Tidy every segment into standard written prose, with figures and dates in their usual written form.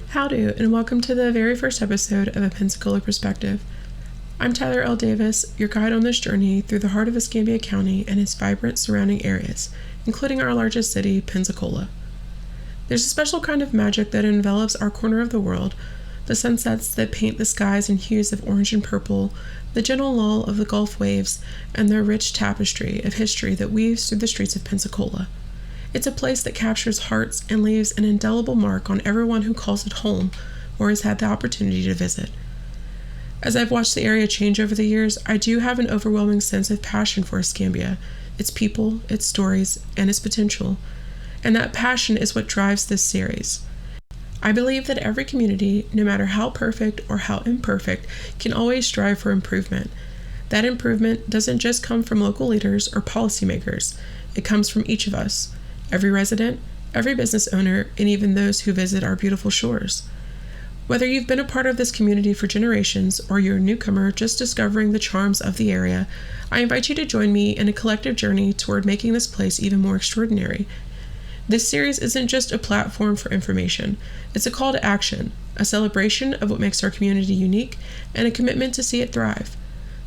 Howdy, and welcome to the very first episode of A Pensacola Perspective. I'm Tyler L. Davis, your guide on this journey through the heart of Escambia County and its vibrant surrounding areas, including our largest city, Pensacola. There's a special kind of magic that envelops our corner of the world, the sunsets that paint the skies in hues of orange and purple, the gentle lull of the Gulf waves, and the rich tapestry of history that weaves through the streets of Pensacola. It's a place that captures hearts and leaves an indelible mark on everyone who calls it home or has had the opportunity to visit. As I've watched the area change over the years, I do have an overwhelming sense of passion for Escambia, its people, its stories, and its potential. And that passion is what drives this series. I believe that every community, no matter how perfect or how imperfect, can always strive for improvement. That improvement doesn't just come from local leaders or policymakers. It comes from each of us. Every resident, every business owner, and even those who visit our beautiful shores. Whether you've been a part of this community for generations or you're a newcomer just discovering the charms of the area, I invite you to join me in a collective journey toward making this place even more extraordinary. This series isn't just a platform for information. It's a call to action, a celebration of what makes our community unique, and a commitment to see it thrive.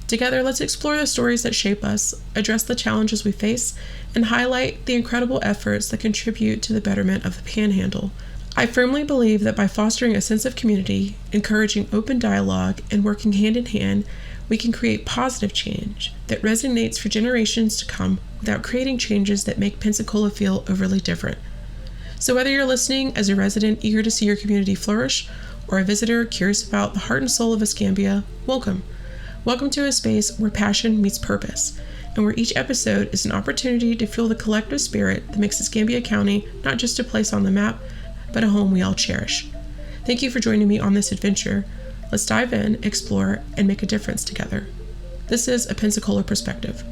Together, let's explore the stories that shape us, address the challenges we face, and highlight the incredible efforts that contribute to the betterment of the Panhandle. I firmly believe that by fostering a sense of community, encouraging open dialogue, and working hand in hand, we can create positive change that resonates for generations to come without creating changes that make Pensacola feel overly different. So whether you're listening as a resident eager to see your community flourish, or a visitor curious about the heart and soul of Escambia, welcome. Welcome to a space where passion meets purpose, and where each episode is an opportunity to feel the collective spirit that makes Escambia County not just a place on the map, but a home we all cherish. Thank you for joining me on this adventure. Let's dive in, explore, and make a difference together. This is A Pensacola Perspective.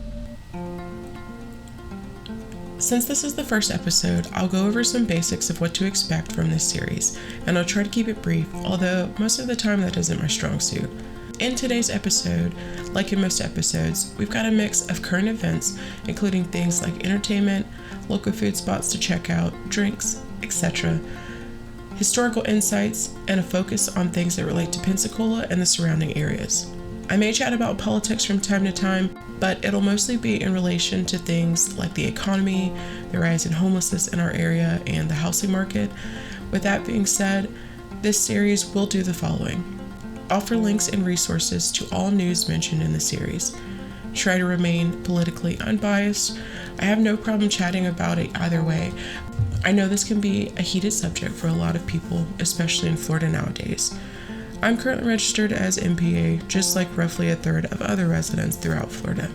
Since this is the first episode, I'll go over some basics of what to expect from this series, and I'll try to keep it brief, although most of the time that isn't my strong suit. In today's episode, like in most episodes, we've got a mix of current events, including things like entertainment, local food spots to check out, drinks, etc., historical insights, and a focus on things that relate to Pensacola and the surrounding areas. I may chat about politics from time to time, but it'll mostly be in relation to things like the economy, the rise in homelessness in our area, and the housing market. With that being said, this series will do the following. Offer links and resources to all news mentioned in the series. Try to remain politically unbiased. I have no problem chatting about it either way. I know this can be a heated subject for a lot of people, especially in Florida nowadays. I'm currently registered as MPA, just like roughly a third of other residents throughout Florida.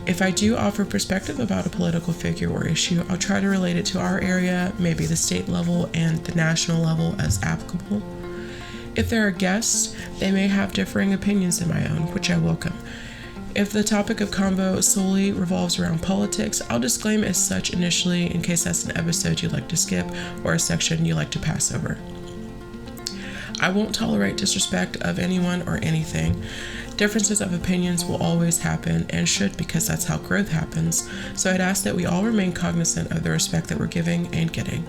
If I do offer perspective about a political figure or issue, I'll try to relate it to our area, maybe the state level and the national level as applicable. If there are guests, they may have differing opinions than my own, which I welcome. If the topic of convo solely revolves around politics, I'll disclaim as such initially in case that's an episode you'd like to skip or a section you like to pass over. I won't tolerate disrespect of anyone or anything. Differences of opinions will always happen and should, because that's how growth happens, so I'd ask that we all remain cognizant of the respect that we're giving and getting.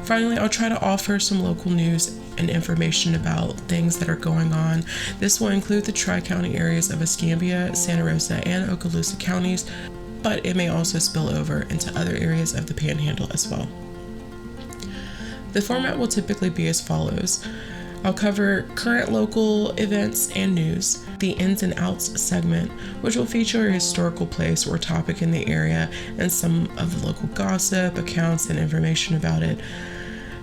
Finally, I'll try to offer some local news and information about things that are going on. This will include the Tri-County areas of Escambia, Santa Rosa, and Okaloosa counties, but it may also spill over into other areas of the Panhandle as well. The format will typically be as follows. I'll cover current local events and news, the ins and outs segment, which will feature a historical place or topic in the area and some of the local gossip, accounts, and information about it.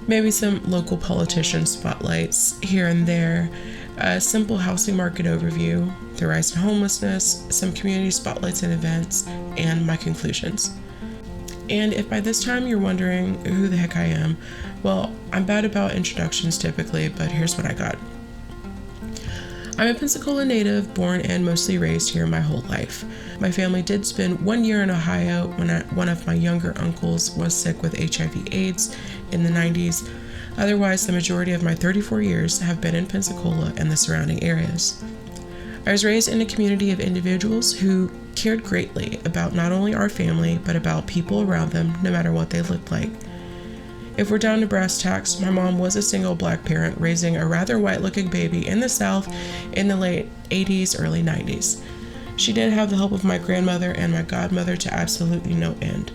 Maybe some local politician spotlights here and there, a simple housing market overview, the rise in homelessness, some community spotlights and events, and my conclusions. And if by this time you're wondering who the heck I am, well, I'm bad about introductions typically, but here's what I got. I'm a Pensacola native, born and mostly raised here my whole life. My family did spend 1 year in Ohio when one of my younger uncles was sick with HIV/AIDS in the 90s. Otherwise, the majority of my 34 years have been in Pensacola and the surrounding areas. I was raised in a community of individuals who cared greatly about not only our family, but about people around them, no matter what they looked like. If we're down to brass tacks, my mom was a single black parent raising a rather white-looking baby in the South in the late 80s, early 90s. She did have the help of my grandmother and my godmother to absolutely no end.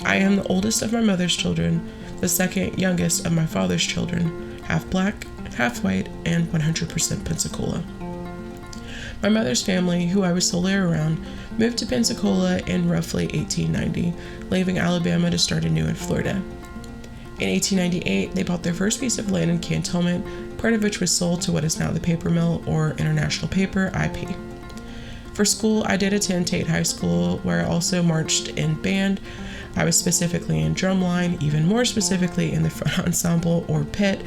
I am the oldest of my mother's children, the second youngest of my father's children, half black, half white, and 100% Pensacola. My mother's family, who I was solely around, moved to Pensacola in roughly 1890, leaving Alabama to start anew in Florida. In 1898, they bought their first piece of land in Cantonment, part of which was sold to what is now the paper mill, or International Paper, IP. For school, I did attend Tate High School, where I also marched in band. I was specifically in drumline, even more specifically in the front ensemble, or pit,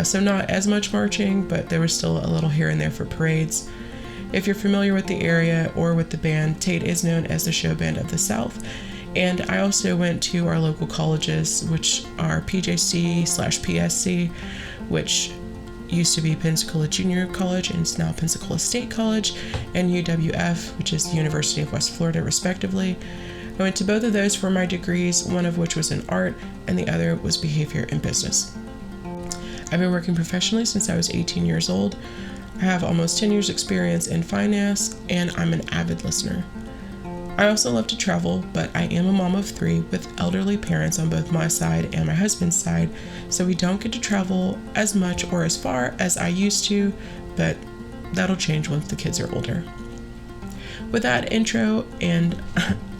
so not as much marching, but there was still a little here and there for parades. If you're familiar with the area or with the band, Tate is known as the show band of the South. And I also went to our local colleges, which are PJC/PSC, which used to be Pensacola Junior College and is now Pensacola State College, and UWF, which is the University of West Florida, respectively. I went to both of those for my degrees, one of which was in art, and the other was behavior and business. I've been working professionally since I was 18 years old. I have almost 10 years experience in finance, and I'm an avid listener. I also love to travel, but I am a mom of 3 with elderly parents on both my side and my husband's side, so we don't get to travel as much or as far as I used to, but that'll change once the kids are older. With that intro, and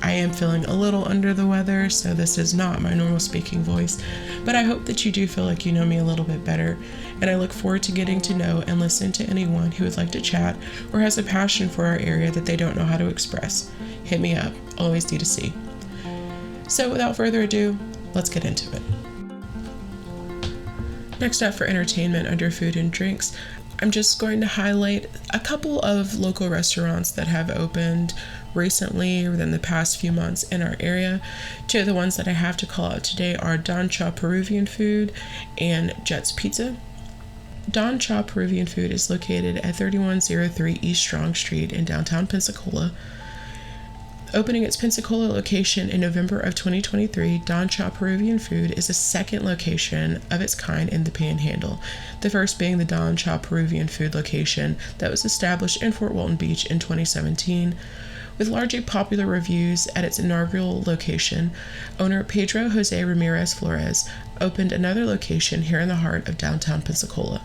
I am feeling a little under the weather, so this is not my normal speaking voice, but I hope that you do feel like you know me a little bit better, and I look forward to getting to know and listen to anyone who would like to chat or has a passion for our area that they don't know how to express. Hit me up, always D2C. So without further ado, let's get into it. Next up for entertainment under food and drinks, I'm just going to highlight a couple of local restaurants that have opened recently within the past few months in our area. 2 of the ones that I have to call out today are Don Cha Peruvian Food and Jet's Pizza. Don Cha Peruvian Food is located at 3103 East Strong Street in downtown Pensacola. Opening its Pensacola location in November of 2023, Don Cha Peruvian Food is the second location of its kind in the Panhandle, the first being the Don Cha Peruvian Food location that was established in Fort Walton Beach in 2017. With largely popular reviews at its inaugural location, owner Pedro Jose Ramirez Flores opened another location here in the heart of downtown Pensacola.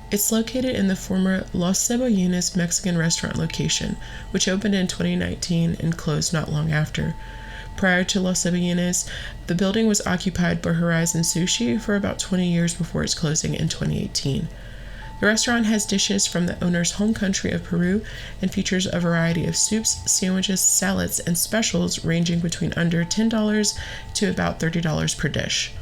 It's located in the former Los Cebollinas Mexican restaurant location, which opened in 2019 and closed not long after. Prior to Los Cebollinas, the building was occupied by Horizon Sushi for about 20 years before its closing in 2018. The restaurant has dishes from the owner's home country of Peru and features a variety of soups, sandwiches, salads, and specials ranging between under $10 to about $30 per dish.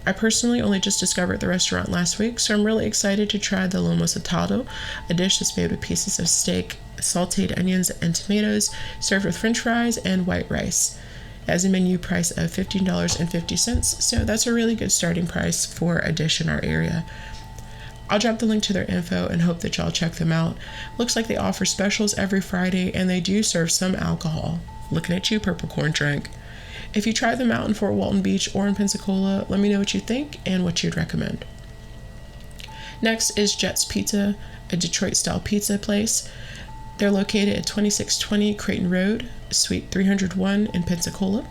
I personally only just discovered the restaurant last week, so I'm really excited to try the lomo saltado, a dish that's made with pieces of steak, sauteed onions, and tomatoes, served with french fries and white rice. It has a menu price of $15.50, so that's a really good starting price for a dish in our area. I'll drop the link to their info and hope that y'all check them out. Looks like they offer specials every Friday, and they do serve some alcohol. Looking at you, Purple Corn Drink. If you try them out in Fort Walton Beach or in Pensacola, let me know what you think and what you'd recommend. Next is Jet's Pizza, a Detroit-style pizza place. They're located at 2620 Creighton Road, Suite 301 in Pensacola.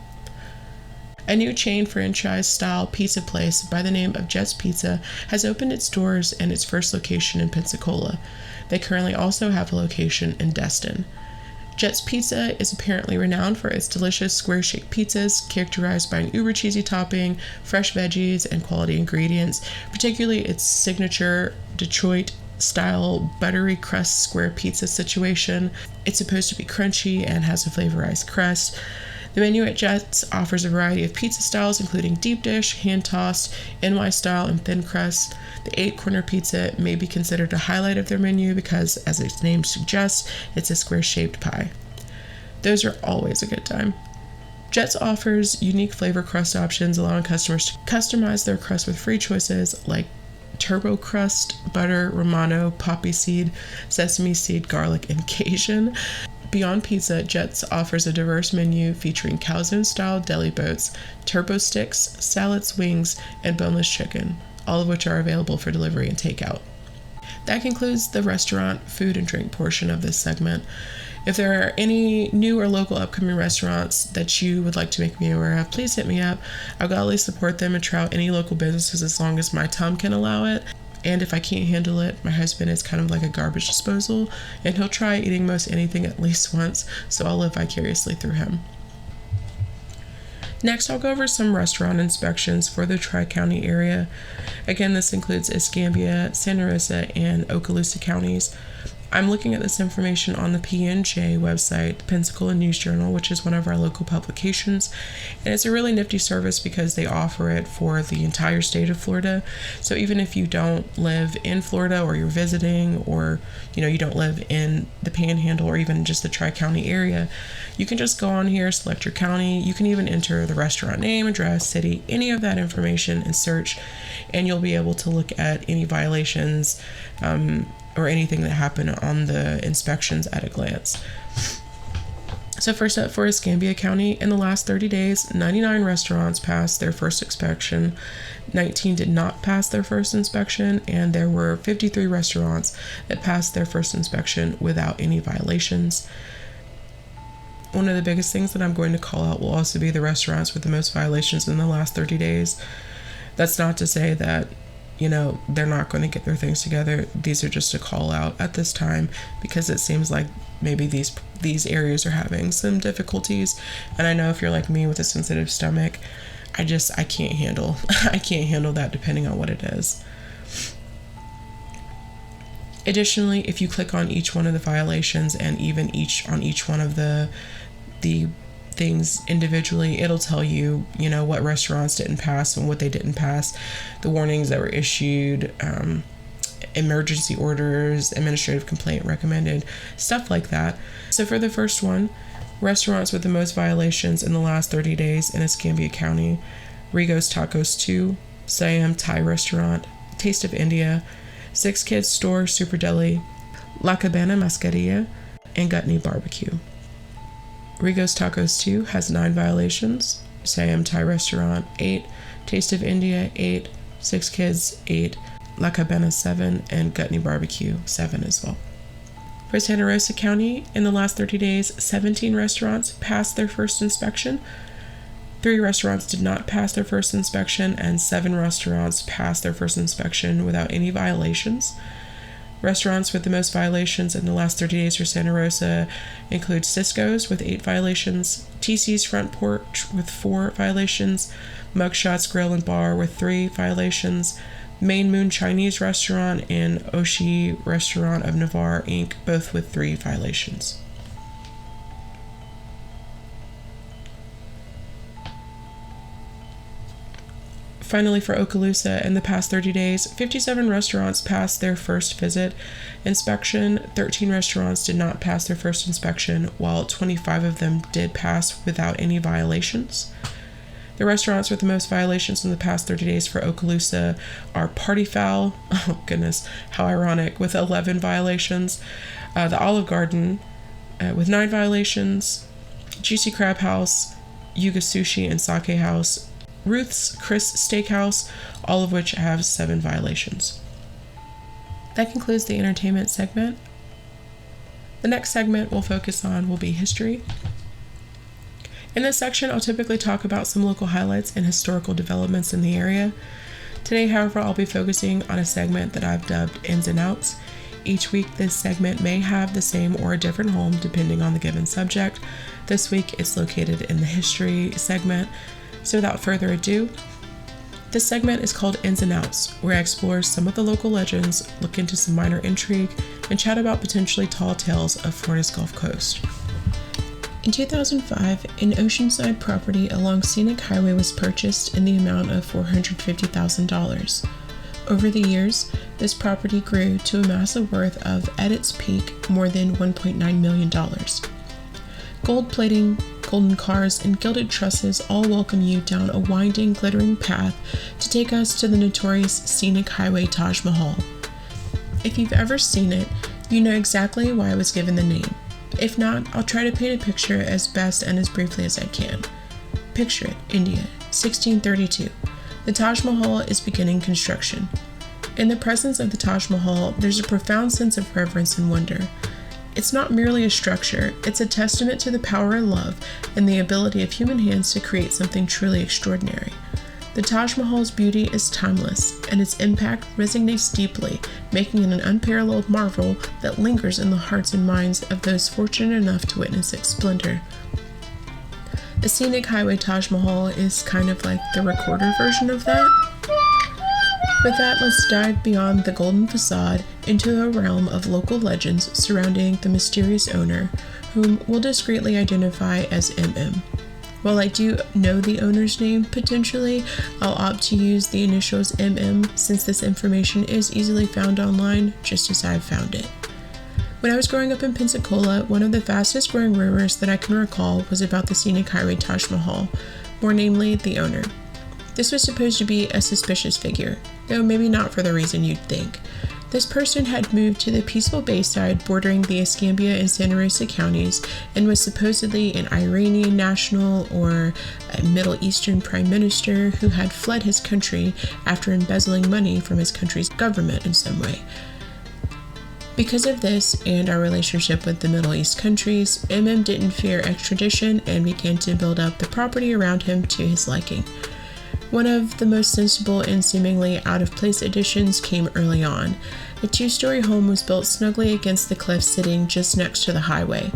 A new chain franchise-style pizza place by the name of Jet's Pizza has opened its doors in its first location in Pensacola. They currently also have a location in Destin. Jet's Pizza is apparently renowned for its delicious square-shaped pizzas, characterized by an uber-cheesy topping, fresh veggies, and quality ingredients, particularly its signature Detroit-style buttery crust square pizza situation. It's supposed to be crunchy and has a flavorized crust. The menu at Jet's offers a variety of pizza styles, including deep dish, hand-tossed, NY style, and thin crust. The 8-corner pizza may be considered a highlight of their menu because, as its name suggests, it's a square-shaped pie. Those are always a good time. Jet's offers unique flavor crust options, allowing customers to customize their crust with free choices like turbo crust, butter, Romano, poppy seed, sesame seed, garlic, and Cajun. Beyond pizza, Jet's offers a diverse menu featuring calzone-style deli boats, turbo sticks, salads, wings, and boneless chicken, all of which are available for delivery and takeout. That concludes the restaurant, food, and drink portion of this segment. If there are any new or local upcoming restaurants that you would like to make me aware of, please hit me up. I'll gladly support them and try out any local businesses as long as my time can allow it. And if I can't handle it, my husband is kind of like a garbage disposal, and he'll try eating most anything at least once, so I'll live vicariously through him. Next, I'll go over some restaurant inspections for the Tri-County area. Again, this includes Escambia, Santa Rosa, and Okaloosa counties. I'm looking at this information on the PNJ website, the Pensacola News Journal, which is one of our local publications, and it's a really nifty service because they offer it for the entire state of Florida. So even if you don't live in Florida, or you're visiting, or you don't live in the Panhandle or even just the Tri-County area, you can just go on here, select your county. You can even enter the restaurant name, address, city, any of that information, and search, and you'll be able to look at any violations or anything that happened on the inspections at a glance. So first up, for Escambia County, in the last 30 days, 99 restaurants passed their first inspection, 19 did not pass their first inspection, and there were 53 restaurants that passed their first inspection without any violations. One of the biggest things that I'm going to call out will also be the restaurants with the most violations in the last 30 days. That's not to say that they're not going to get their things together. These are just a call out at this time because it seems like maybe these areas are having some difficulties. And I know if you're like me with a sensitive stomach, I can't handle that depending on what it is. Additionally, if you click on each one of the violations and even on each one of the things individually, it'll tell you, what restaurants didn't pass and what they didn't pass, the warnings that were issued, emergency orders, administrative complaint recommended, stuff like that. So for the first one, restaurants with the most violations in the last 30 days in Escambia County: Rigo's Tacos 2, Siam Thai Restaurant, Taste of India, Six Kids Store Super Deli, La Cabana Mascarilla, and Gutney Barbecue. Rigo's Tacos 2 has 9 violations, Siam Thai Restaurant 8, Taste of India 8, Six Kids 8, La Cabana 7, and Gutney Barbecue 7 as well. For Santa Rosa County, in the last 30 days, 17 restaurants passed their first inspection, 3 restaurants did not pass their first inspection, and 7 restaurants passed their first inspection without any violations. Restaurants with the most violations in the last 30 days for Santa Rosa include Cisco's with 8 violations, TC's Front Porch with 4 violations, Mugshots Grill and Bar with 3 violations, Main Moon Chinese Restaurant, and Oshi Restaurant of Navarre, Inc., both with 3 violations. Finally, for Okaloosa, in the past 30 days, 57 restaurants passed their first visit inspection, 13 restaurants did not pass their first inspection, while 25 of them did pass without any violations. The restaurants with the most violations in the past 30 days for Okaloosa are Party Fowl, oh goodness, how ironic, with 11 violations, the Olive Garden with 9 violations, Juicy Crab House, Yuga Sushi and Sake House, Ruth's Chris Steakhouse, all of which have 7 violations. That concludes the entertainment segment. The next segment we'll focus on will be history. In this section, I'll typically talk about some local highlights and historical developments in the area. Today, however, I'll be focusing on a segment that I've dubbed Ins and Outs. Each week, this segment may have the same or a different home depending on the given subject. This week, it's located in the history segment. So without further ado, this segment is called Ins and Outs, where I explore some of the local legends, look into some minor intrigue, and chat about potentially tall tales of Florida's Gulf Coast. In 2005, an oceanside property along Scenic Highway was purchased in the amount of $450,000. Over the years, this property grew to a massive worth of, at its peak, more than $1.9 million. Gold plating, golden cars, and gilded trusses all welcome you down a winding, glittering path to take us to the notorious Scenic Hwy Taj Mahal. If you've ever seen it, you know exactly why I was given the name. If not, I'll try to paint a picture as best and as briefly as I can. Picture it, India, 1632. The Taj Mahal is beginning construction. In the presence of the Taj Mahal, there's a profound sense of reverence and wonder. It's not merely a structure, it's a testament to the power and love and the ability of human hands to create something truly extraordinary. The Taj Mahal's beauty is timeless, and its impact resonates deeply, making it an unparalleled marvel that lingers in the hearts and minds of those fortunate enough to witness its splendor. The Scenic Hwy Taj Mahal is kind of like the recorder version of that. With that, let's dive beyond the golden facade into a realm of local legends surrounding the mysterious owner, whom we'll discreetly identify as MM. While I do know the owner's name, potentially, I'll opt to use the initials MM since this information is easily found online, just as I've found it. When I was growing up in Pensacola, one of the fastest growing rumors that I can recall was about the Scenic Hwy Taj Mahal, more namely the owner. This was supposed to be a suspicious figure, though maybe not for the reason you'd think. This person had moved to the peaceful bayside bordering the Escambia and Santa Rosa counties and was supposedly an Iranian national or a Middle Eastern prime minister who had fled his country after embezzling money from his country's government in some way. Because of this and our relationship with the Middle East countries, MM didn't fear extradition and began to build up the property around him to his liking. One of the most sensible and seemingly out-of-place additions came early on. A two-story home was built snugly against the cliff sitting just next to the highway.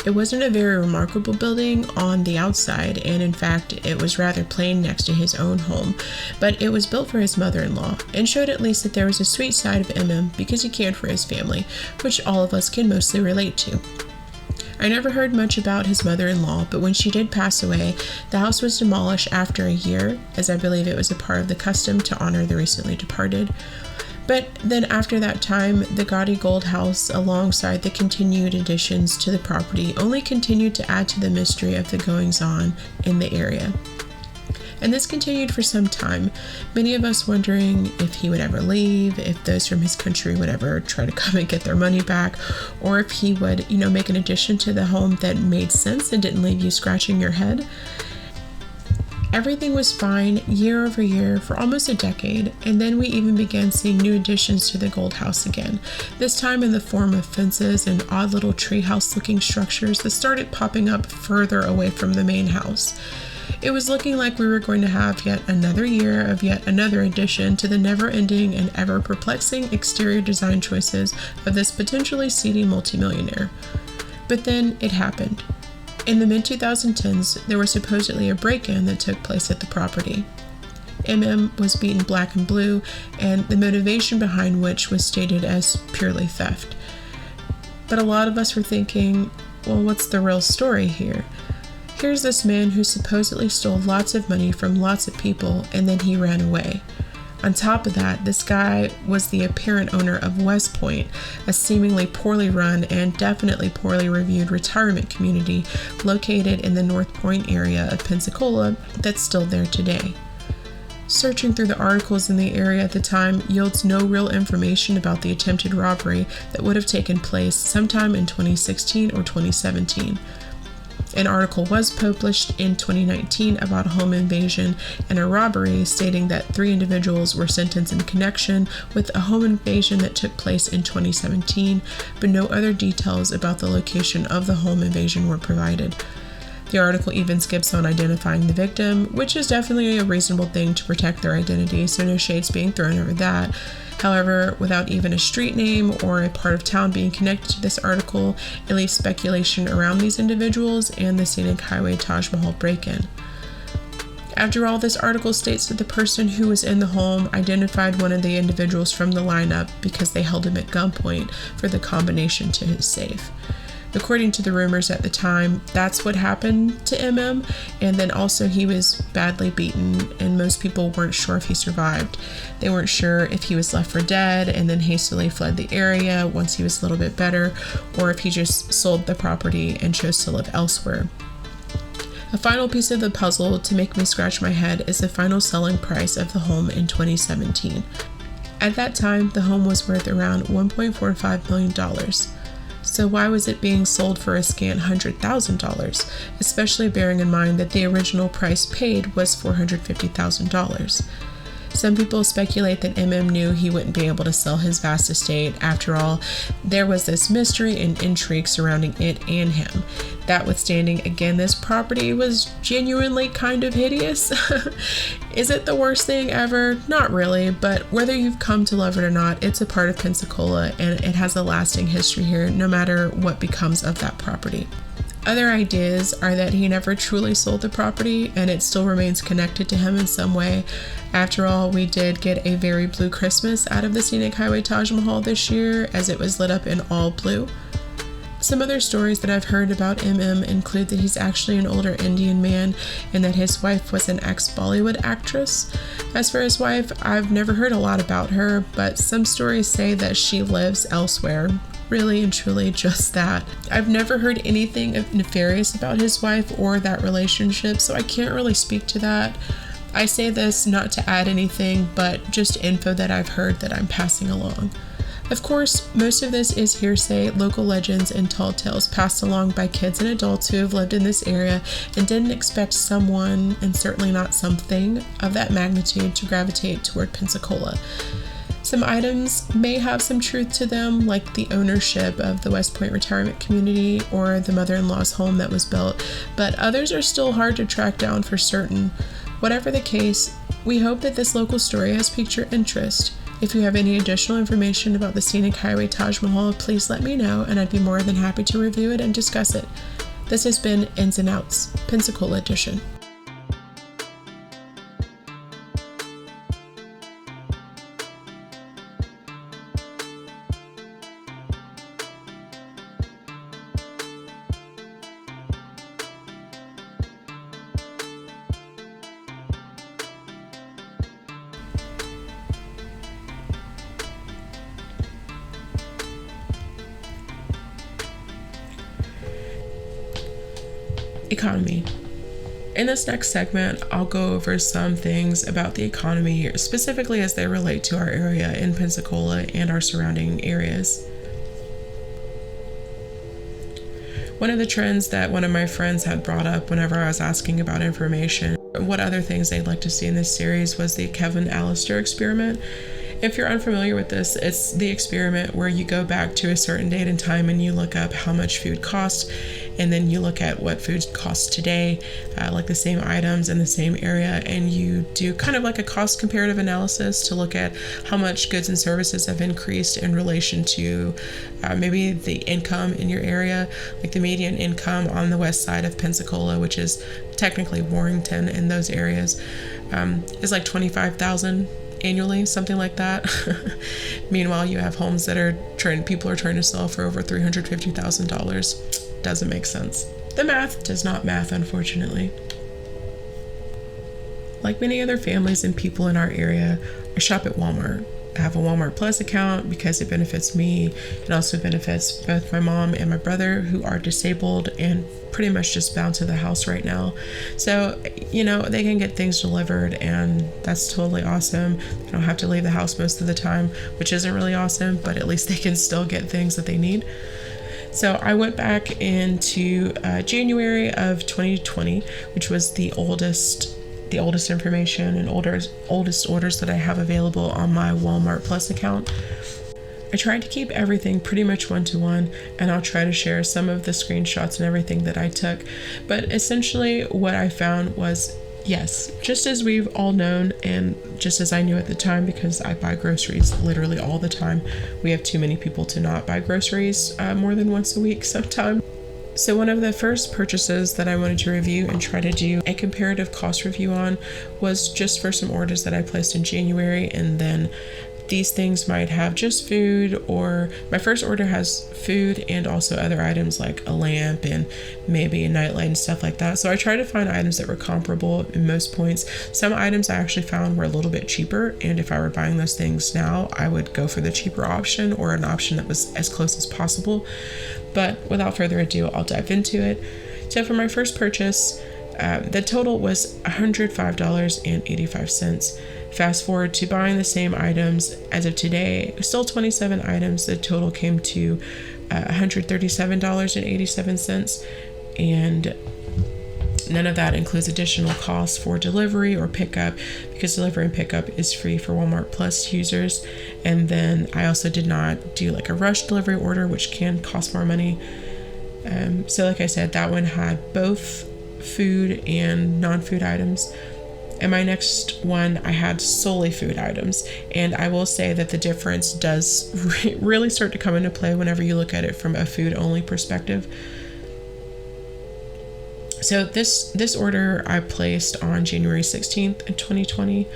It wasn't a very remarkable building on the outside, and in fact, it was rather plain next to his own home, but it was built for his mother-in-law, and showed at least that there was a sweet side of MM because he cared for his family, which all of us can mostly relate to. I never heard much about his mother-in-law, but when she did pass away, the house was demolished after a year, as I believe it was a part of the custom to honor the recently departed. But then after that time, the gaudy gold house, alongside the continued additions to the property, only continued to add to the mystery of the goings-on in the area. And this continued for some time, many of us wondering if he would ever leave, if those from his country would ever try to come and get their money back, or if he would, make an addition to the home that made sense and didn't leave you scratching your head. Everything was fine year over year for almost a decade, and then we even began seeing new additions to the gold house again, this time in the form of fences and odd little treehouse looking structures that started popping up further away from the main house. It was looking like we were going to have yet another year of yet another addition to the never-ending and ever-perplexing exterior design choices of this potentially seedy multimillionaire. But then it happened. In the mid-2010s, there was supposedly a break-in that took place at the property. MM was beaten black and blue, and the motivation behind which was stated as purely theft. But a lot of us were thinking, well, what's the real story here? Here's this man who supposedly stole lots of money from lots of people, and then he ran away. On top of that, this guy was the apparent owner of West Point, a seemingly poorly run and definitely poorly reviewed retirement community located in the North Point area of Pensacola that's still there today. Searching through the articles in the area at the time yields no real information about the attempted robbery that would have taken place sometime in 2016 or 2017. An article was published in 2019 about a home invasion and a robbery, stating that 3 individuals were sentenced in connection with a home invasion that took place in 2017, but no other details about the location of the home invasion were provided. The article even skips on identifying the victim, which is definitely a reasonable thing to protect their identity, so no shades being thrown over that. However, without even a street name or a part of town being connected to this article, it leaves speculation around these individuals and the Scenic Hwy Taj Mahal break-in. After all, this article states that the person who was in the home identified one of the individuals from the lineup because they held him at gunpoint for the combination to his safe. According to the rumors at the time, that's what happened to MM, and then also he was badly beaten, and most people weren't sure if he survived. They weren't sure if he was left for dead and then hastily fled the area once he was a little bit better, or if he just sold the property and chose to live elsewhere. A final piece of the puzzle to make me scratch my head is the final selling price of the home in 2017. At that time, the home was worth around $1.45 million. So why was it being sold for a scant $100,000, especially bearing in mind that the original price paid was $450,000? Some people speculate that MM knew he wouldn't be able to sell his vast estate. After all, there was this mystery and intrigue surrounding it and him. Notwithstanding, again, this property was genuinely kind of hideous. Is it the worst thing ever? Not really, but whether you've come to love it or not, it's a part of Pensacola and it has a lasting history here, no matter what becomes of that property. Other ideas are that he never truly sold the property and it still remains connected to him in some way. After all, we did get a very blue Christmas out of the Scenic Hwy Taj Mahal this year, as it was lit up in all blue. Some other stories that I've heard about MM include that he's actually an older Indian man and that his wife was an ex-Bollywood actress. As for his wife, I've never heard a lot about her, but some stories say that she lives elsewhere. Really and truly just that. I've never heard anything nefarious about his wife or that relationship, so I can't really speak to that. I say this not to add anything, but just info that I've heard that I'm passing along. Of course, most of this is hearsay, local legends, and tall tales passed along by kids and adults who have lived in this area and didn't expect someone, and certainly not something, of that magnitude to gravitate toward Pensacola. Some items may have some truth to them, like the ownership of the West Point retirement community or the mother-in-law's home that was built, but others are still hard to track down for certain. Whatever the case, we hope that this local story has piqued your interest. If you have any additional information about the Scenic Hwy Taj Mahal, please let me know and I'd be more than happy to review it and discuss it. This has been Ins and Outs, Pensacola edition. Economy. In this next segment, I'll go over some things about the economy, specifically as they relate to our area in Pensacola and our surrounding areas. One of the trends that one of my friends had brought up whenever I was asking about information, what other things they'd like to see in this series, was the Kevin Allister experiment. If you're unfamiliar with this, it's the experiment where you go back to a certain date and time and you look up how much food costs, and then you look at what food costs today, like the same items in the same area, and you do kind of like a cost comparative analysis to look at how much goods and services have increased in relation to maybe the income in your area. Like the median income on the west side of Pensacola, which is technically Warrington in those areas, is like $25,000 annually, something like that. Meanwhile, you have homes that people are trying to sell for over $350,000. Doesn't make sense. The math does not math, unfortunately. Like many other families and people in our area, I shop at Walmart. I have a Walmart Plus account because it benefits me. It also benefits both my mom and my brother, who are disabled and pretty much just bound to the house right now. So, they can get things delivered, and that's totally awesome. They don't have to leave the house most of the time, which isn't really awesome, but at least they can still get things that they need. So I went back into January of 2020, which was the oldest information and oldest orders that I have available on my Walmart Plus account. I tried to keep everything pretty much one-to-one, and I'll try to share some of the screenshots and everything that I took. But essentially what I found was, yes, just as we've all known, and just as I knew at the time, because I buy groceries literally all the time. We have too many people to not buy groceries more than once a week sometimes. So one of the first purchases that I wanted to review and try to do a comparative cost review on was just for some orders that I placed in January, and then these things might have just food, or my first order has food and also other items like a lamp and maybe a nightlight and stuff like that. So I tried to find items that were comparable in most points. Some items I actually found were a little bit cheaper, and if I were buying those things now, I would go for the cheaper option or an option that was as close as possible. But without further ado, I'll dive into it. So for my first purchase, the total was $105.85. Fast forward to buying the same items as of today, still 27 items. The total came to $137.87, and none of that includes additional costs for delivery or pickup, because delivery and pickup is free for Walmart Plus users. And then I also did not do like a rush delivery order, which can cost more money. So like I said, that one had both food and non-food items. And my next one, I had solely food items. And I will say that the difference does really start to come into play whenever you look at it from a food only perspective. So this order I placed on January 16th in 2020.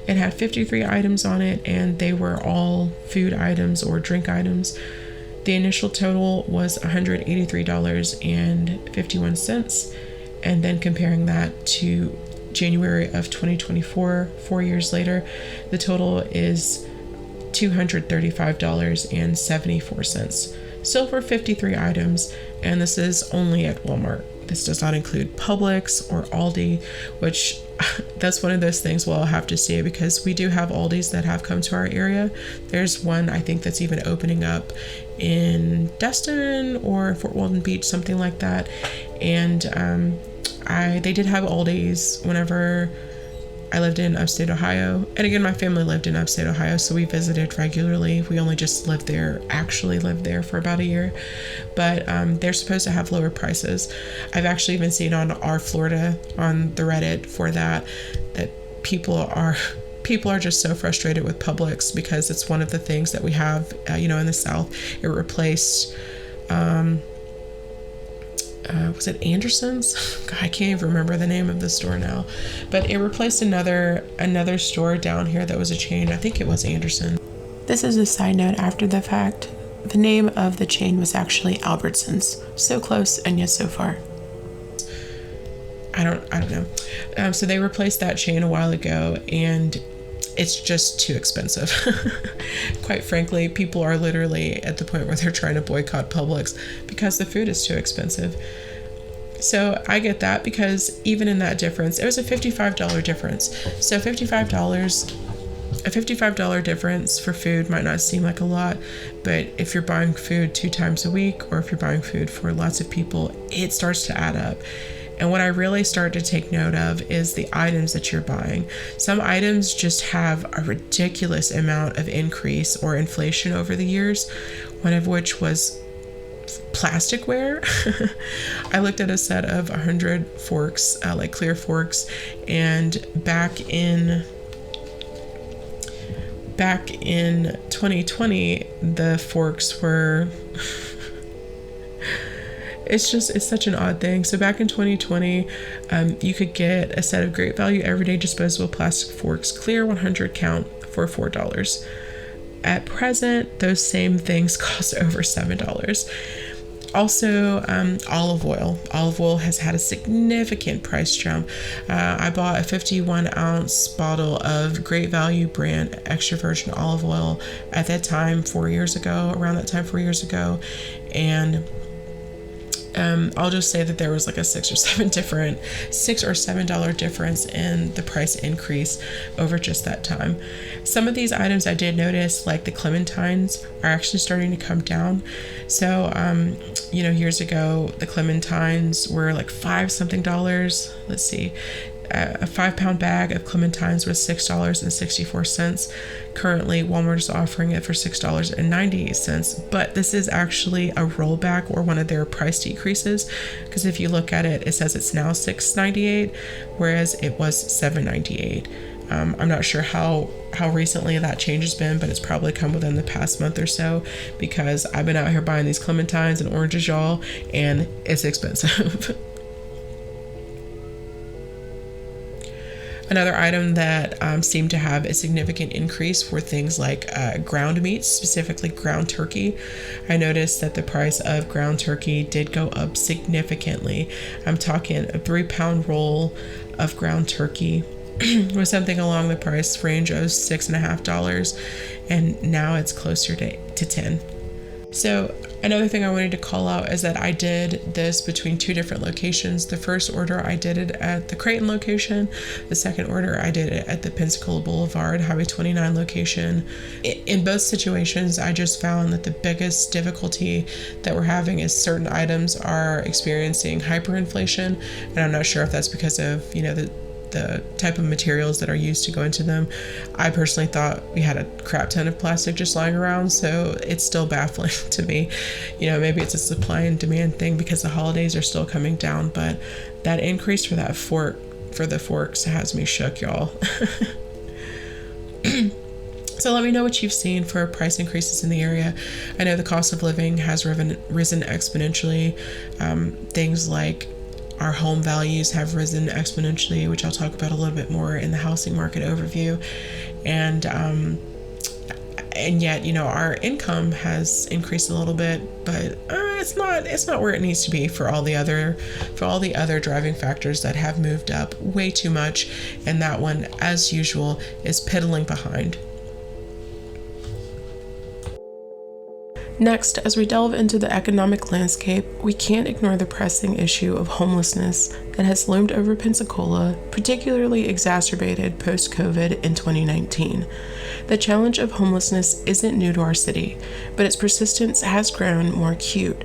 It had 53 items on it, and they were all food items or drink items. The initial total was $183.51. And then comparing that to January of 2024, 4 years later, the total is $235.74. Still for 53 items, and this is only at Walmart. This does not include Publix or Aldi, which that's one of those things we'll have to see, because we do have Aldis that have come to our area. There's one I think that's even opening up in Destin or Fort Walton Beach, something like that. And they did have Aldis whenever I lived in upstate Ohio. And again, my family lived in upstate Ohio, so we visited regularly. We only just actually lived there for about a year. But they're supposed to have lower prices. I've actually even seen on our Florida, on the Reddit for that people are just so frustrated with Publix, because it's one of the things that we have, in the South. It replaced, was it Anderson's? God, I can't even remember the name of the store now, but it replaced another store down here that was a chain. I think it was Anderson. This is a side note after the fact. The name of the chain was actually Albertsons. So close and yet so far. I don't know. So they replaced that chain a while ago, and it's just too expensive. Quite frankly, people are literally at the point where they're trying to boycott Publix because the food is too expensive. So I get that, because even in that difference, it was a $55 difference. So a $55 difference for food might not seem like a lot, but if you're buying food 2 times a week, or if you're buying food for lots of people, it starts to add up. And what I really start to take note of is the items that you're buying. Some items just have a ridiculous amount of increase or inflation over the years, one of which was plasticware. I looked at a set of 100 forks, like clear forks, and back in 2020, the forks were... It's such an odd thing. So back in 2020, you could get a set of great value everyday disposable plastic forks, clear 100 count, for $4. At present, those same things cost over $7. Also, olive oil. Olive oil has had a significant price jump. I bought a 51-ounce bottle of Great Value brand extra virgin olive oil at that time 4 years ago, around that time 4 years ago, and I'll just say that there was like a $6 or $7 difference in the price increase over just that time. Some of these items I did notice, like the clementines, are actually starting to come down. So, years ago, the clementines were like $5 something. Let's see. A 5-pound bag of clementines was $6.64. Currently, Walmart is offering it for $6.98, but this is actually a rollback or one of their price decreases, because if you look at it, it says it's now $6.98, whereas it was $7.98. I'm not sure how recently that change has been, but it's probably come within the past month or so, because I've been out here buying these clementines and oranges, y'all, and it's expensive. Another item that seemed to have a significant increase were things like ground meats, specifically ground turkey. I noticed that the price of ground turkey did go up significantly. I'm talking a 3-pound roll of ground turkey was something along the price range of $6.50, and now it's closer to 10. So another thing I wanted to call out is that I did this between 2 different locations. The first order I did it at the Creighton location. The second order I did it at the Pensacola Boulevard, Highway 29 location. In both situations, I just found that the biggest difficulty that we're having is certain items are experiencing hyperinflation, and I'm not sure if that's because of, the type of materials that are used to go into them. I personally thought we had a crap ton of plastic just lying around, so it's still baffling to me. Maybe it's a supply and demand thing because the holidays are still coming down, but that increase for the forks has me shook, y'all. So let me know what you've seen for price increases in the area. I know the cost of living has risen exponentially. Things like our home values have risen exponentially, which I'll talk about a little bit more in the housing market overview. And yet, our income has increased a little bit, but it's not where it needs to be for all the other driving factors that have moved up way too much. And that one, as usual, is piddling behind. Next, as we delve into the economic landscape, we can't ignore the pressing issue of homelessness that has loomed over Pensacola, particularly exacerbated post-COVID in 2019. The challenge of homelessness isn't new to our city, but its persistence has grown more acute.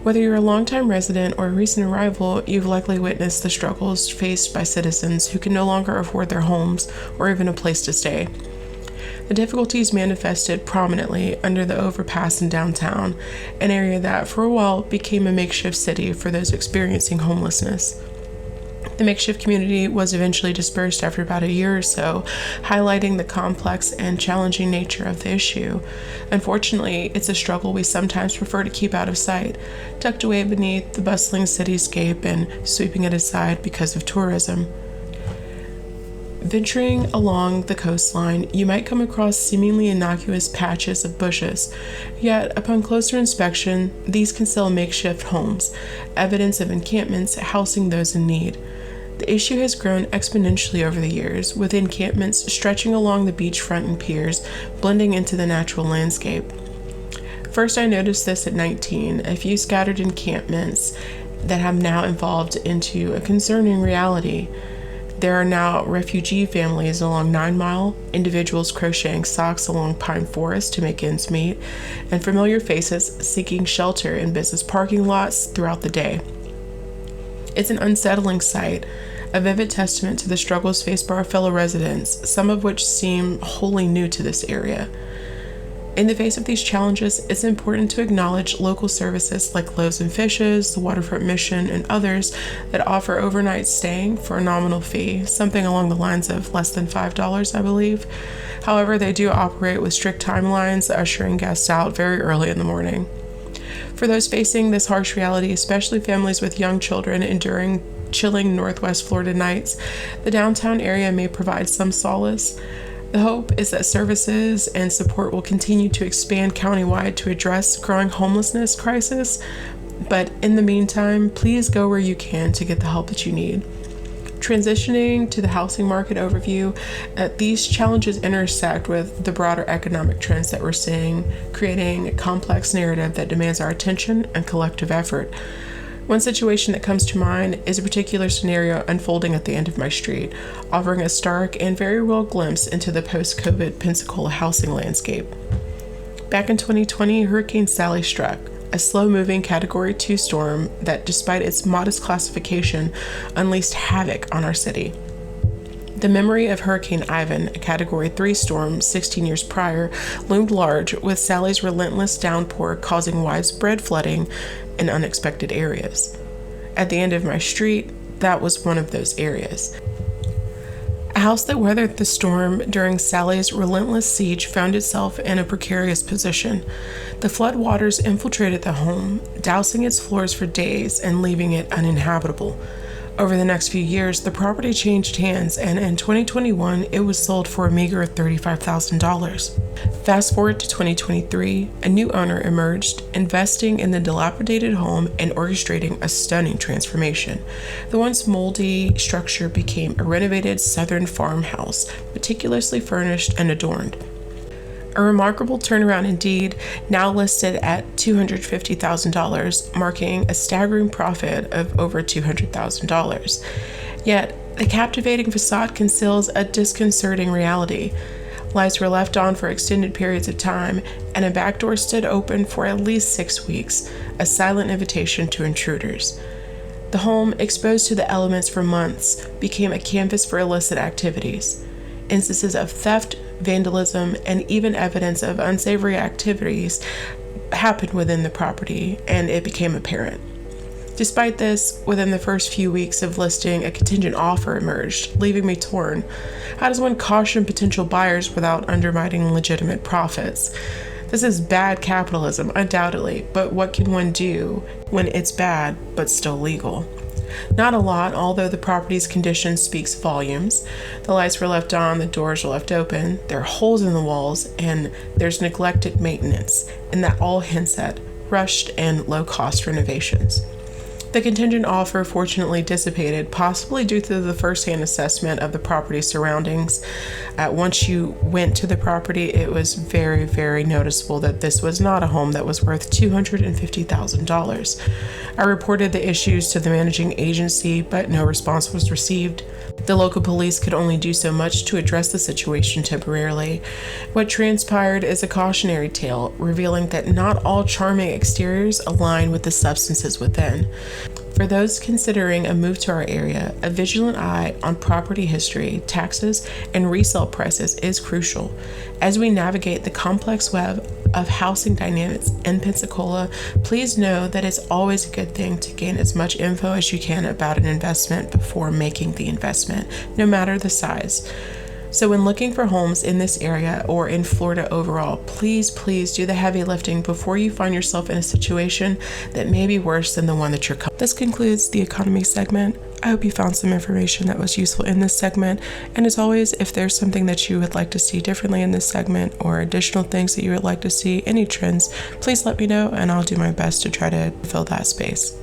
Whether you're a longtime resident or a recent arrival, you've likely witnessed the struggles faced by citizens who can no longer afford their homes or even a place to stay. The difficulties manifested prominently under the overpass in downtown, an area that for a while became a makeshift city for those experiencing homelessness. The makeshift community was eventually dispersed after about a year or so, highlighting the complex and challenging nature of the issue. Unfortunately, it's a struggle we sometimes prefer to keep out of sight, tucked away beneath the bustling cityscape and sweeping it aside because of tourism. Venturing along the coastline, you might come across seemingly innocuous patches of bushes, yet upon closer inspection, these conceal makeshift homes, evidence of encampments housing those in need. The issue has grown exponentially over the years, with encampments stretching along the beachfront and piers, blending into the natural landscape. First, I noticed this at 19, a few scattered encampments that have now evolved into a concerning reality. There are now refugee families along 9 Mile, individuals crocheting socks along Pine Forest to make ends meet, and familiar faces seeking shelter in business parking lots throughout the day. It's an unsettling sight, a vivid testament to the struggles faced by our fellow residents, some of which seem wholly new to this area. In the face of these challenges, it's important to acknowledge local services like Loaves and Fishes, the Waterfront Mission, and others that offer overnight staying for a nominal fee, something along the lines of less than $5, I believe. However, they do operate with strict timelines, ushering guests out very early in the morning. For those facing this harsh reality, especially families with young children enduring chilling Northwest Florida nights, the downtown area may provide some solace. The hope is that services and support will continue to expand countywide to address growing homelessness crisis, but in the meantime, please go where you can to get the help that you need. Transitioning to the housing market overview, these challenges intersect with the broader economic trends that we're seeing, creating a complex narrative that demands our attention and collective effort. One situation that comes to mind is a particular scenario unfolding at the end of my street, offering a stark and very real glimpse into the post-COVID Pensacola housing landscape. Back in 2020, Hurricane Sally struck, a slow-moving Category 2 storm that, despite its modest classification, unleashed havoc on our city. The memory of Hurricane Ivan, a Category 3 storm 16 years prior, loomed large, with Sally's relentless downpour causing widespread flooding in unexpected areas. At the end of my street, that was one of those areas. A house that weathered the storm during Sally's relentless siege found itself in a precarious position. The flood waters infiltrated the home, dousing its floors for days and leaving it uninhabitable. Over the next few years, the property changed hands, and in 2021, it was sold for a meager $35,000. Fast forward to 2023, a new owner emerged, investing in the dilapidated home and orchestrating a stunning transformation. The once moldy structure became a renovated southern farmhouse, meticulously furnished and adorned. A remarkable turnaround indeed, now listed at $250,000, marking a staggering profit of over $200,000. Yet, the captivating facade conceals a disconcerting reality. Lights were left on for extended periods of time, and a back door stood open for at least 6 weeks, a silent invitation to intruders. The home, exposed to the elements for months, became a canvas for illicit activities. Instances of theft, vandalism, and even evidence of unsavory activities happened within the property, and it became apparent. Despite this, within the first few weeks of listing, a contingent offer emerged, leaving me torn. How does one caution potential buyers without undermining legitimate profits? This is bad capitalism, undoubtedly, but what can one do when it's bad but still legal? Not a lot, although the property's condition speaks volumes. The lights were left on, the doors were left open, there are holes in the walls, and there's neglected maintenance, and that all hints at rushed and low-cost renovations. The contingent offer fortunately dissipated, possibly due to the first-hand assessment of the property's surroundings. Once you went to the property, it was very, very noticeable that this was not a home that was worth $250,000. I reported the issues to the managing agency, but no response was received. The local police could only do so much to address the situation temporarily. What transpired is a cautionary tale, revealing that not all charming exteriors align with the substances within. For those considering a move to our area, a vigilant eye on property history, taxes, and resale prices is crucial. As we navigate the complex web of housing dynamics in Pensacola, please know that it's always a good thing to gain as much info as you can about an investment before making the investment, no matter the size. So when looking for homes in this area or in Florida overall, please do the heavy lifting before you find yourself in a situation that may be worse than the one that you're in. This concludes the economy segment. I hope you found some information that was useful in this segment. And as always, if there's something that you would like to see differently in this segment or additional things that you would like to see, any trends, please let me know and I'll do my best to try to fill that space.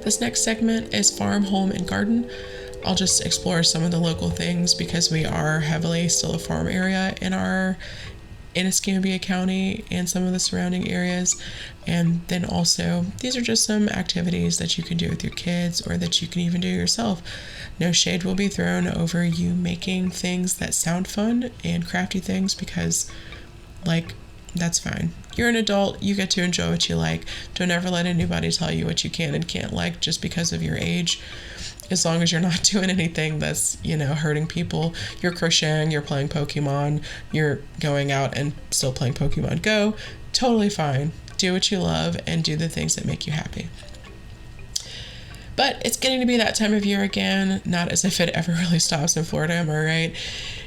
This next segment is farm, home, and garden. I'll just explore some of the local things because we are heavily still a farm area in Escambia County and some of the surrounding areas. And then also, these are just some activities that you can do with your kids or that you can even do yourself. No shade will be thrown over you making things that sound fun and crafty things because, that's fine. You're an adult, you get to enjoy what you like. Don't ever let anybody tell you what you can and can't like just because of your age. As long as you're not doing anything that's, hurting people. You're crocheting, you're playing Pokemon, you're going out and still playing Pokemon Go. Totally fine. Do what you love and do the things that make you happy. But it's getting to be that time of year again, not as if it ever really stops in Florida, am I right?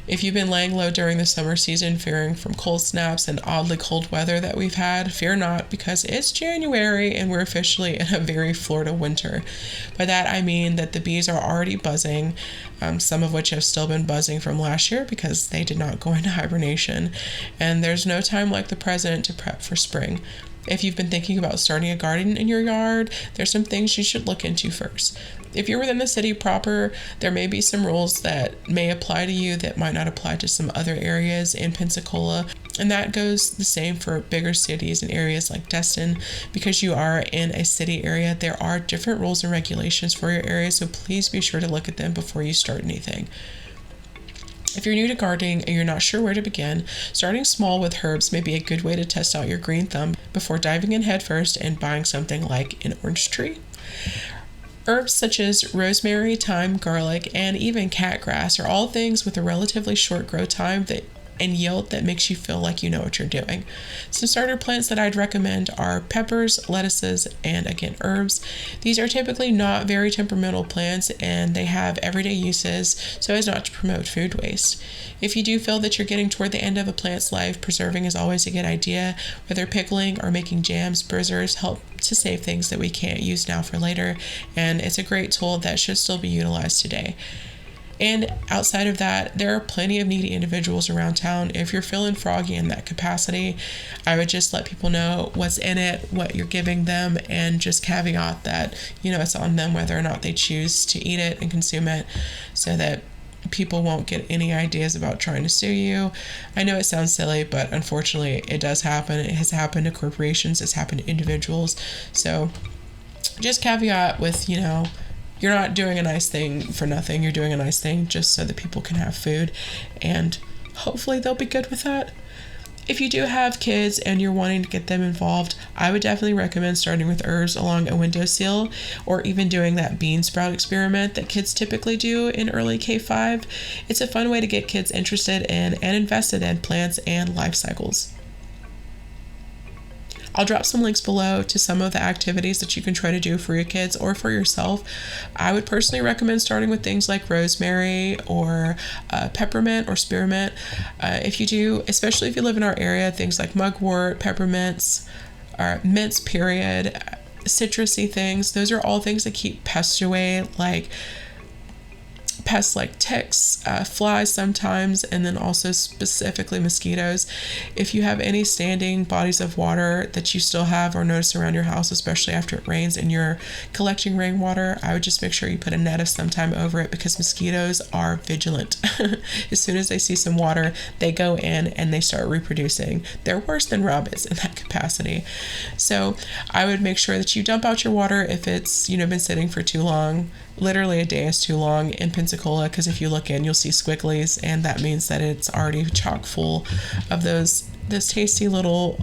If you've been laying low during the summer season, fearing from cold snaps and oddly cold weather that we've had, fear not, because it's January and we're officially in a very Florida winter. By that I mean that the bees are already buzzing, some of which have still been buzzing from last year because they did not go into hibernation. And there's no time like the present to prep for spring. If you've been thinking about starting a garden in your yard, there's some things you should look into first. If you're within the city proper, there may be some rules that may apply to you that might not apply to some other areas in Pensacola. And that goes the same for bigger cities and areas like Destin. Because you are in a city area, there are different rules and regulations for your area, so please be sure to look at them before you start anything. If you're new to gardening and you're not sure where to begin, starting small with herbs may be a good way to test out your green thumb before diving in headfirst and buying something like an orange tree. Herbs such as rosemary, thyme, garlic, and even catgrass are all things with a relatively short grow time that and yield that makes you feel like you know what you're doing. Some starter plants that I'd recommend are peppers, lettuces, and again, herbs. These are typically not very temperamental plants, and they have everyday uses so as not to promote food waste. If you do feel that you're getting toward the end of a plant's life, preserving is always a good idea. Whether pickling or making jams, preserves help to save things that we can't use now for later, and it's a great tool that should still be utilized today. And outside of that, there are plenty of needy individuals around town. If you're feeling froggy in that capacity, I would just let people know what's in it, what you're giving them, and just caveat that, it's on them whether or not they choose to eat it and consume it, so that people won't get any ideas about trying to sue you. I know it sounds silly, but unfortunately it does happen. It has happened to corporations, it's happened to individuals. So just caveat with, you're not doing a nice thing for nothing. You're doing a nice thing just so that people can have food, and hopefully they'll be good with that. If you do have kids and you're wanting to get them involved, I would definitely recommend starting with herbs along a windowsill, or even doing that bean sprout experiment that kids typically do in early K-5. It's a fun way to get kids interested in and invested in plants and life cycles. I'll drop some links below to some of the activities that you can try to do for your kids or for yourself. I would personally recommend starting with things like rosemary or peppermint or spearmint. If you do, especially if you live in our area, things like mugwort, peppermints, mints, period, citrusy things, those are all things that keep pests away, like pests like ticks, flies sometimes, and then also specifically mosquitoes. If you have any standing bodies of water that you still have or notice around your house, especially after it rains and you're collecting rainwater, I would just make sure you put a net of some time over it, because mosquitoes are vigilant. As soon as they see some water, they go in and they start reproducing. They're worse than rabbits in that capacity. So I would make sure that you dump out your water if it's been sitting for too long. Literally a day is too long in Pensacola, because if you look in, you'll see squigglies, and that means that it's already chock full of those tasty little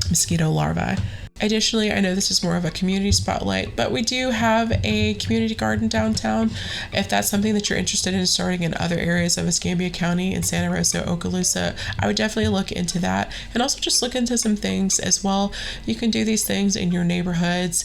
mosquito larvae. Additionally, I know this is more of a community spotlight, but we do have a community garden downtown. If that's something that you're interested in starting in other areas of Escambia County in Santa Rosa, Okaloosa, I would definitely look into that, and also just look into some things as well. You can do these things in your neighborhoods,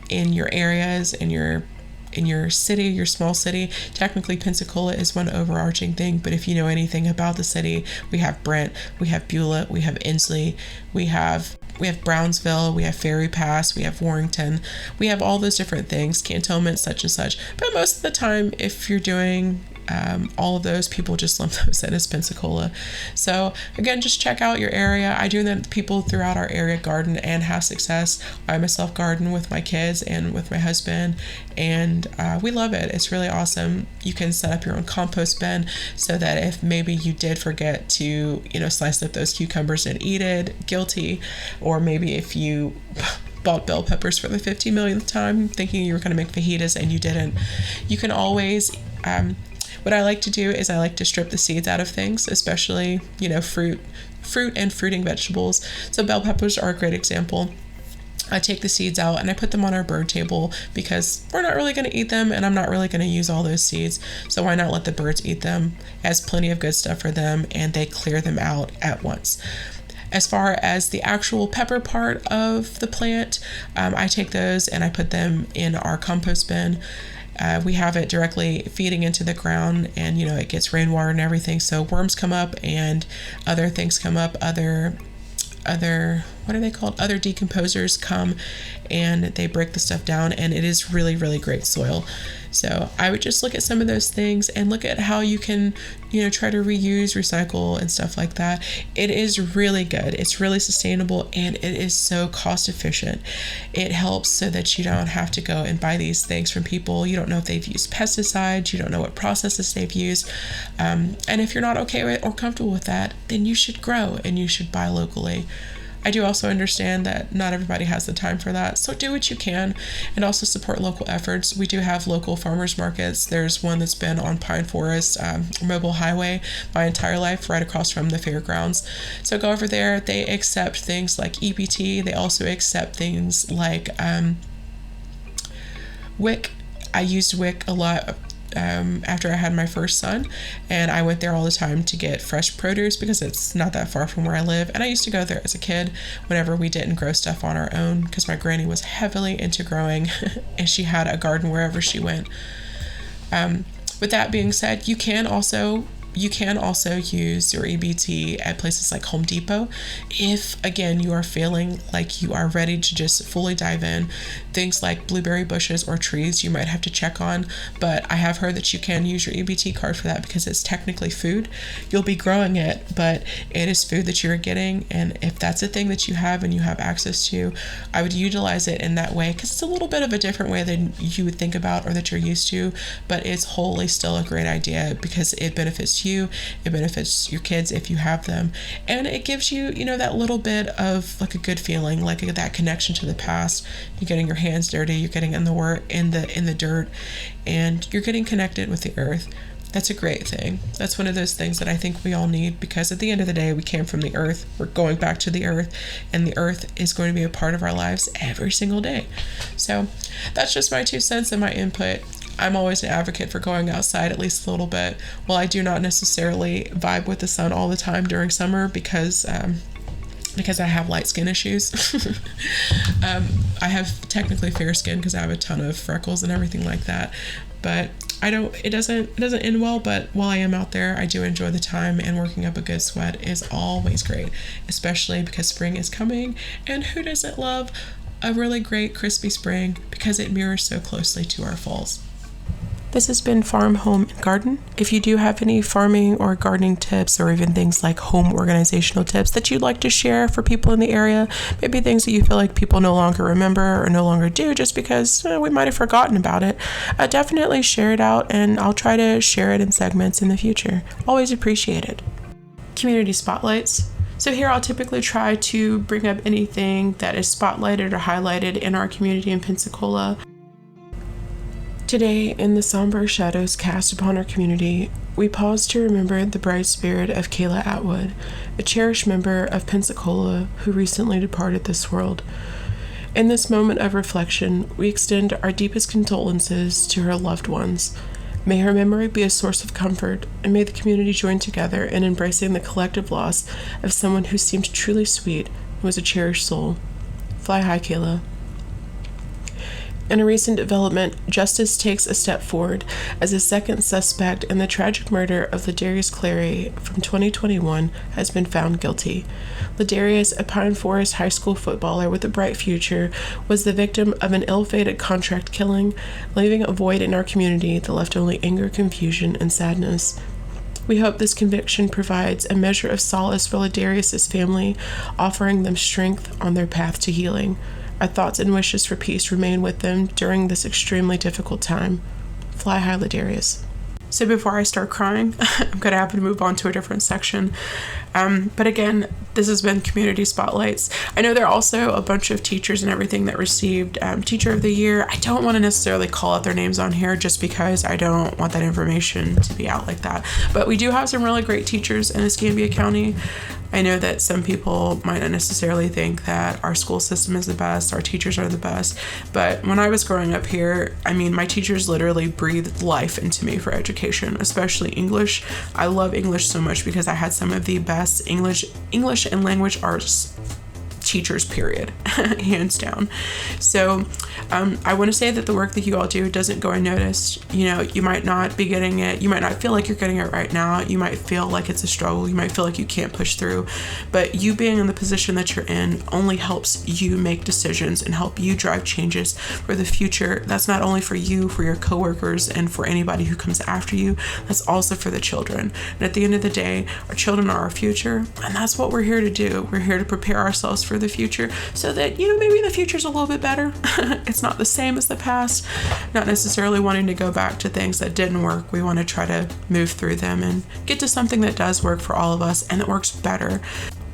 in your areas, in your city, your small city. Technically, Pensacola is one overarching thing, but if you know anything about the city, we have Brent, we have Beulah, we have Inslee, we have Brownsville, we have Ferry Pass, we have Warrington, we have all those different things, cantonments, such and such. But most of the time, if you're doing all of those, people just lump those in as Pensacola. So again, just check out your area. I do that people throughout our area garden and have success. I myself garden with my kids and with my husband, and we love it. It's really awesome. You can set up your own compost bin, so that if maybe you did forget to slice up those cucumbers and eat it, guilty, or maybe if you bought bell peppers for the 50 millionth time thinking you were going to make fajitas and you didn't, you can always what I like to do is I like to strip the seeds out of things, especially, fruit and fruiting vegetables. So bell peppers are a great example. I take the seeds out and I put them on our bird table, because we're not really going to eat them and I'm not really going to use all those seeds. So why not let the birds eat them? It has plenty of good stuff for them, and they clear them out at once. As far as the actual pepper part of the plant, I take those and I put them in our compost bin. We have it directly feeding into the ground, and it gets rainwater and everything, so worms come up and other things come up, other what are they called? Other decomposers come and they break the stuff down, and it is really, really great soil. So I would just look at some of those things and look at how you can, try to reuse, recycle, and stuff like that. It is really good. It's really sustainable, and it is so cost efficient. It helps so that you don't have to go and buy these things from people. You don't know if they've used pesticides. You don't know what processes they've used. And if you're not okay with or comfortable with that, then you should grow and you should buy locally. I do also understand that not everybody has the time for that, so do what you can, and also support local efforts. We do have local farmers markets. There's one that's been on Pine Forest Mobile Highway my entire life, right across from the fairgrounds. So go over there. They accept things like EBT. They also accept things like WIC. I used WIC a lot after I had my first son, and I went there all the time to get fresh produce because it's not that far from where I live. And I used to go there as a kid whenever we didn't grow stuff on our own, because my granny was heavily into growing and she had a garden wherever she went. With that being said, you can also use your EBT at places like Home Depot if, again, you are feeling like you are ready to just fully dive in. Things like blueberry bushes or trees you might have to check on, but I have heard that you can use your EBT card for that because it's technically food. You'll be growing it, but it is food that you're getting, and if that's a thing that you have and you have access to, I would utilize it in that way, because it's a little bit of a different way than you would think about or that you're used to, but it's wholly still a great idea because it benefits you, it benefits your kids if you have them, and it gives you, that little bit of like a good feeling, like that connection to the past. You're getting your hands dirty, you're getting in the work, in the dirt, and you're getting connected with the earth. That's a great thing. That's one of those things that I think we all need, because at the end of the day, we came from the earth, we're going back to the earth, and the earth is going to be a part of our lives every single day. So that's just my 2 cents and my input. I'm always an advocate for going outside at least a little bit. While I do not necessarily vibe with the sun all the time during summer because I have light skin issues. I have technically fair skin because I have a ton of freckles and everything like that. But it doesn't end well, but while I am out there, I do enjoy the time, and working up a good sweat is always great, especially because spring is coming, and who doesn't love a really great crispy spring because it mirrors so closely to our falls. This has been Farm, Home, and Garden. If you do have any farming or gardening tips, or even things like home organizational tips that you'd like to share for people in the area, maybe things that you feel like people no longer remember or no longer do just because we might have forgotten about it, definitely share it out, and I'll try to share it in segments in the future. Always appreciate it. Community spotlights. So here I'll typically try to bring up anything that is spotlighted or highlighted in our community in Pensacola. Today, in the somber shadows cast upon our community, we pause to remember the bright spirit of Kayla Atwood, a cherished member of Pensacola who recently departed this world. In this moment of reflection, we extend our deepest condolences to her loved ones. May her memory be a source of comfort, and may the community join together in embracing the collective loss of someone who seemed truly sweet and was a cherished soul. Fly high, Kayla. In a recent development, justice takes a step forward as a second suspect in the tragic murder of LaDarius Clardy from 2021 has been found guilty. LaDarius, a Pine Forest High School footballer with a bright future, was the victim of an ill-fated contract killing, leaving a void in our community that left only anger, confusion, and sadness. We hope this conviction provides a measure of solace for LaDarius' family, offering them strength on their path to healing. Our thoughts and wishes for peace remain with them during this extremely difficult time. Fly high, LaDarius. So before I start crying, I'm going to have to move on to a different section. But again, this has been Community Spotlights. I know there are also a bunch of teachers and everything that received Teacher of the Year. I don't want to necessarily call out their names on here just because I don't want that information to be out like that. But we do have some really great teachers in Escambia County. I know that some people might not necessarily think that our school system is the best, our teachers are the best, but when I was growing up here, my teachers literally breathed life into me for education, especially English. I love English so much because I had some of the best English and language arts teachers, period, hands down. So I want to say that the work that you all do doesn't go unnoticed. You might not be getting it. You might not feel like you're getting it right now. You might feel like it's a struggle. You might feel like you can't push through, but you being in the position that you're in only helps you make decisions and help you drive changes for the future. That's not only for you, for your coworkers, and for anybody who comes after you. That's also for the children. And at the end of the day, our children are our future, and that's what we're here to do. We're here to prepare ourselves for the future so that, maybe the future's a little bit better. It's not the same as the past. Not necessarily wanting to go back to things that didn't work. We want to try to move through them and get to something that does work for all of us and that works better.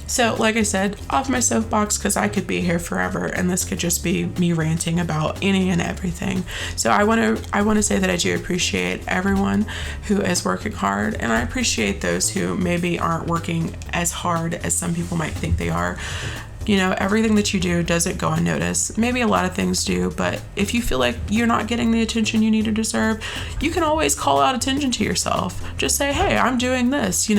So, like I said, off my soapbox because I could be here forever and this could just be me ranting about any and everything. So I want to say that I do appreciate everyone who is working hard, and I appreciate those who maybe aren't working as hard as some people might think they are. Everything that you do doesn't go unnoticed. Maybe a lot of things do, but if you feel like you're not getting the attention you need to deserve, you can always call out attention to yourself. Just say, hey, I'm doing this,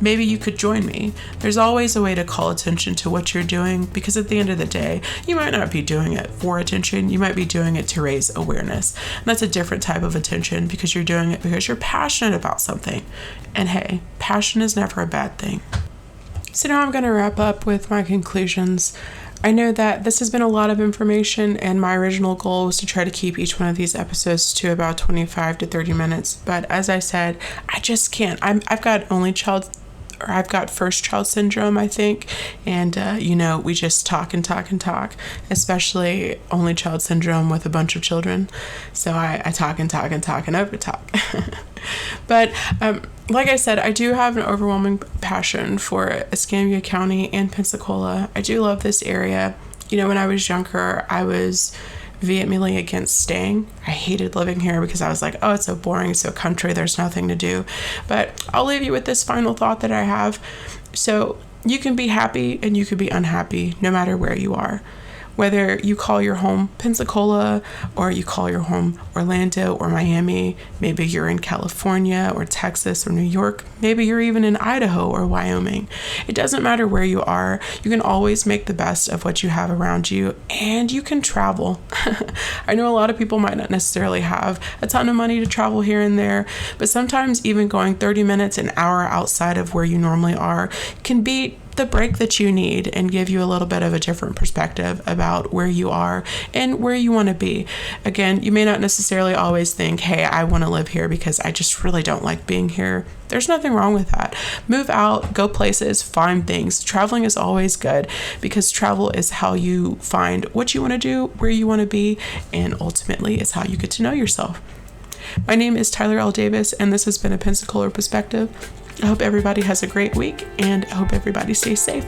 maybe you could join me. There's always a way to call attention to what you're doing, because at the end of the day, you might not be doing it for attention. You might be doing it to raise awareness. And that's a different type of attention, because you're doing it because you're passionate about something. And hey, passion is never a bad thing. So now I'm going to wrap up with my conclusions. I know that this has been a lot of information, and my original goal was to try to keep each one of these episodes to about 25 to 30 minutes. But as I said, I just can't. I've got first child syndrome, I think. And, we just talk and talk and talk, especially only child syndrome with a bunch of children. So I talk and talk and talk and over talk. But like I said, I do have an overwhelming passion for Escambia County and Pensacola. I do love this area. When I was younger, I was vehemently against staying. I hated living here because I was like, oh, it's so boring, it's so country, there's nothing to do. But I'll leave you with this final thought that I have. So you can be happy and you can be unhappy no matter where you are. Whether you call your home Pensacola or you call your home Orlando or Miami, maybe you're in California or Texas or New York, maybe you're even in Idaho or Wyoming. It doesn't matter where you are. You can always make the best of what you have around you, and you can travel. I know a lot of people might not necessarily have a ton of money to travel here and there, but sometimes even going 30 minutes, an hour outside of where you normally are can be the break that you need and give you a little bit of a different perspective about where you are and where you want to be. Again, you may not necessarily always think, hey, I want to live here because I just really don't like being here. There's nothing wrong with that. Move out, go places, find things. Traveling is always good, because travel is how you find what you want to do, where you want to be, and ultimately it's how you get to know yourself. My name is Tyler L. Davis, and this has been A Pensacola Perspective. I hope everybody has a great week, and I hope everybody stays safe.